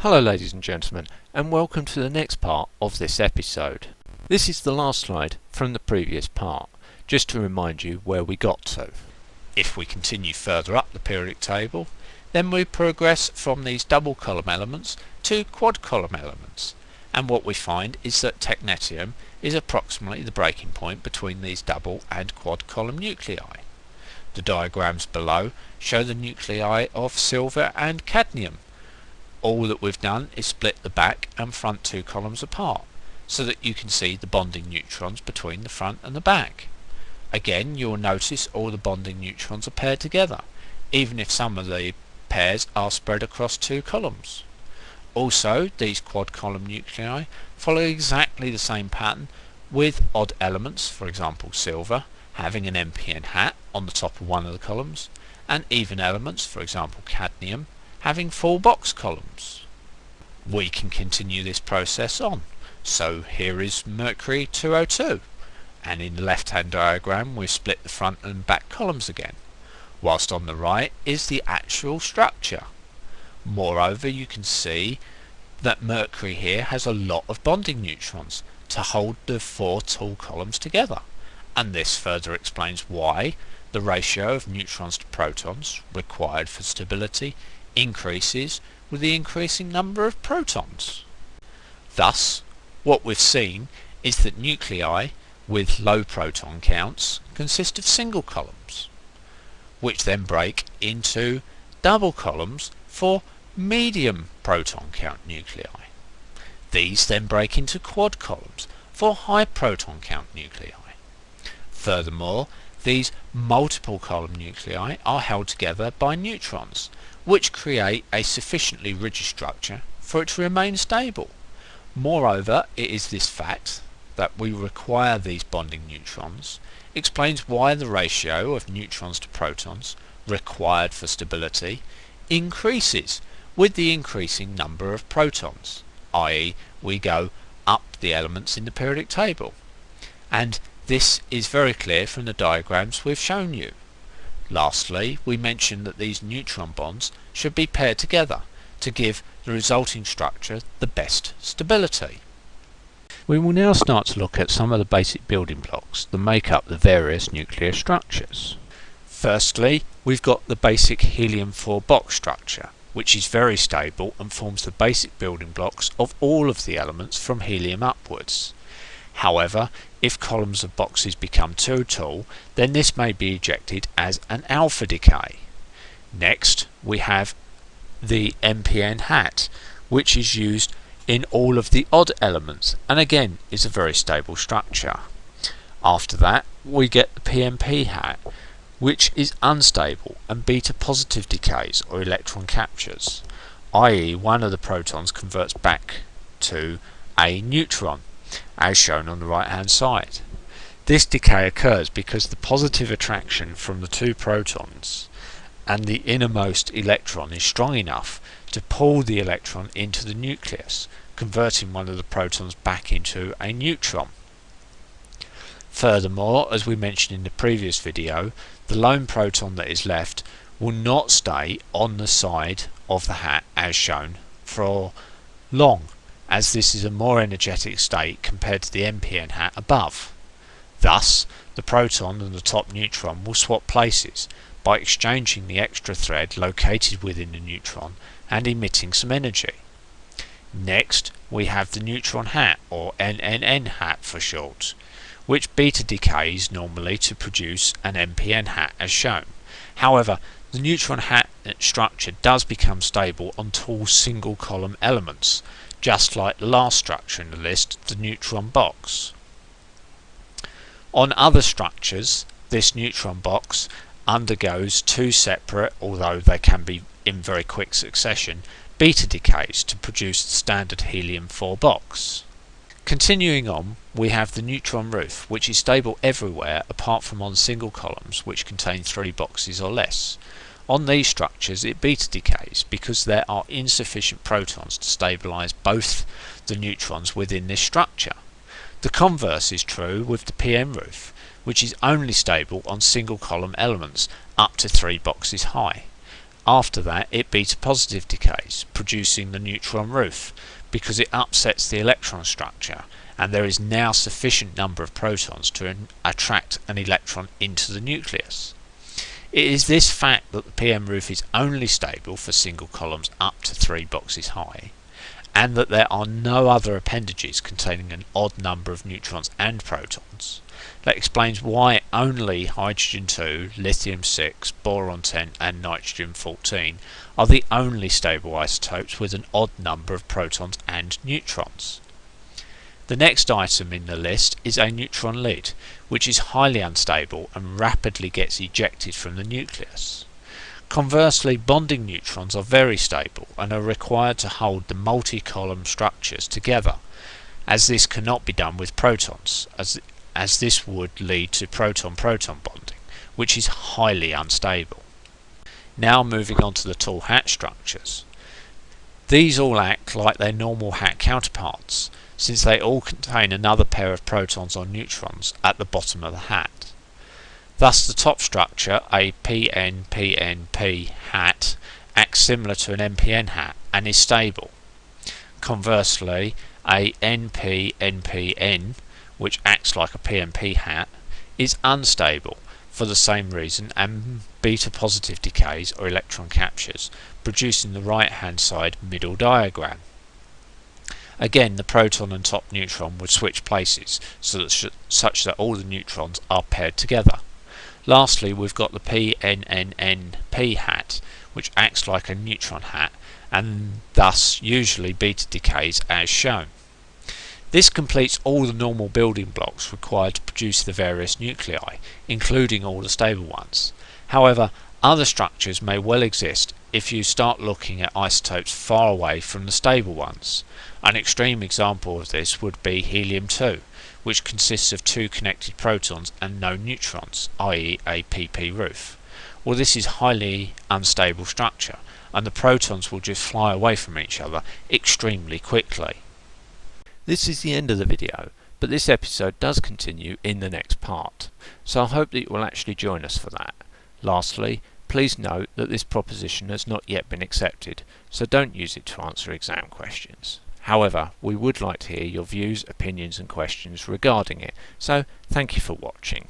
Hello ladies and gentlemen, and welcome to the next part of this episode. This is the last slide from the previous part, just to remind you where we got to. If we continue further up the periodic table, then we progress from these double column elements to quad column elements, and what we find is that technetium is approximately the breaking point between these double and quad column nuclei. The diagrams below show the nuclei of silver and cadmium. All that we've done is split the back and front two columns apart, so that you can see the bonding neutrons between the front and the back. Again, you'll notice all the bonding neutrons are paired together, even if some of the pairs are spread across two columns. Also, these quad column nuclei follow exactly the same pattern, with odd elements, for example silver, having an NPN hat on the top of one of the columns, and even elements, for example cadmium, having full box columns. We can continue this process on. So here is mercury 202, and in the left hand diagram we've split the front and back columns again, whilst on the right is the actual structure. Moreover, you can see that mercury here has a lot of bonding neutrons to hold the four tall columns together, and this further explains why the ratio of neutrons to protons required for stability increases with the increasing number of protons. Thus, what we've seen is that nuclei with low proton counts consist of single columns, which then break into double columns for medium proton count nuclei. These then break into quad columns for high proton count nuclei. Furthermore, these multiple column nuclei are held together by neutrons, which create a sufficiently rigid structure for it to remain stable. Moreover, it is this fact that we require these bonding neutrons explains why the ratio of neutrons to protons required for stability increases with the increasing number of protons, i.e. we go up the elements in the periodic table. And this is very clear from the diagrams we've shown you. Lastly, we mentioned that these neutron bonds should be paired together to give the resulting structure the best stability. We will now start to look at some of the basic building blocks that make up the various nuclear structures. Firstly, we've got the basic helium-4 box structure, which is very stable and forms the basic building blocks of all of the elements from helium upwards. However, if columns of boxes become too tall, then this may be ejected as an alpha decay. Next, we have the NPN hat, which is used in all of the odd elements and again is a very stable structure. After that, we get the PNP hat, which is unstable and beta positive decays or electron captures, i.e. one of the protons converts back to a neutron, as shown on the right hand side. This decay occurs because the positive attraction from the two protons and the innermost electron is strong enough to pull the electron into the nucleus, converting one of the protons back into a neutron. Furthermore, as we mentioned in the previous video, the lone proton that is left will not stay on the side of the hat as shown for long, as this is a more energetic state compared to the NPN hat above. Thus, the proton and the top neutron will swap places by exchanging the extra thread located within the neutron and emitting some energy. Next, we have the neutron hat, or NNN hat for short, which beta decays normally to produce an NPN hat as shown. However, the neutron hat structure does become stable on tall single column elements, just like the last structure in the list, the neutron box. On other structures, this neutron box undergoes two separate, although they can be in very quick succession, beta decays to produce the standard helium-4 box. Continuing on, we have the neutron roof, which is stable everywhere apart from on single columns which contain 3 boxes or less. On these structures it beta decays because there are insufficient protons to stabilise both the neutrons within this structure. The converse is true with the PM roof, which is only stable on single column elements up to 3 boxes high. After that, it beta positive decays, producing the neutron roof, because it upsets the electron structure, and there is now sufficient number of protons to attract an electron into the nucleus. It is this fact that the PM roof is only stable for single columns up to 3 boxes high, and that there are no other appendages containing an odd number of neutrons and protons, that explains why only hydrogen-2, lithium-6, boron-10 and nitrogen-14 are the only stable isotopes with an odd number of protons and neutrons. The next item in the list is a neutron lid, which is highly unstable and rapidly gets ejected from the nucleus. Conversely, bonding neutrons are very stable and are required to hold the multi-column structures together, as this cannot be done with protons, as this would lead to proton-proton bonding, which is highly unstable. Now moving on to the tall hat structures. These all act like their normal hat counterparts, since they all contain another pair of protons or neutrons at the bottom of the hat. Thus the top structure, a PN-PNP hat, acts similar to an NPN hat and is stable. Conversely, a NP-NPN, which acts like a PNP hat, is unstable for the same reason and beta positive decays or electron captures, producing the right hand side middle diagram. Again, the proton and top neutron would switch places such that all the neutrons are paired together. Lastly, we've got the PNNNP hat, which acts like a neutron hat and thus usually beta decays as shown. This completes all the normal building blocks required to produce the various nuclei, including all the stable ones. However, other structures may well exist if you start looking at isotopes far away from the stable ones. An extreme example of this would be helium-2, which consists of 2 connected protons and no neutrons, i.e. a PP roof. Well, this is highly unstable structure, and the protons will just fly away from each other extremely quickly. This is the end of the video, but this episode does continue in the next part, so I hope that you will actually join us for that. Lastly, please note that this proposition has not yet been accepted, so don't use it to answer exam questions. However, we would like to hear your views, opinions and questions regarding it, so thank you for watching.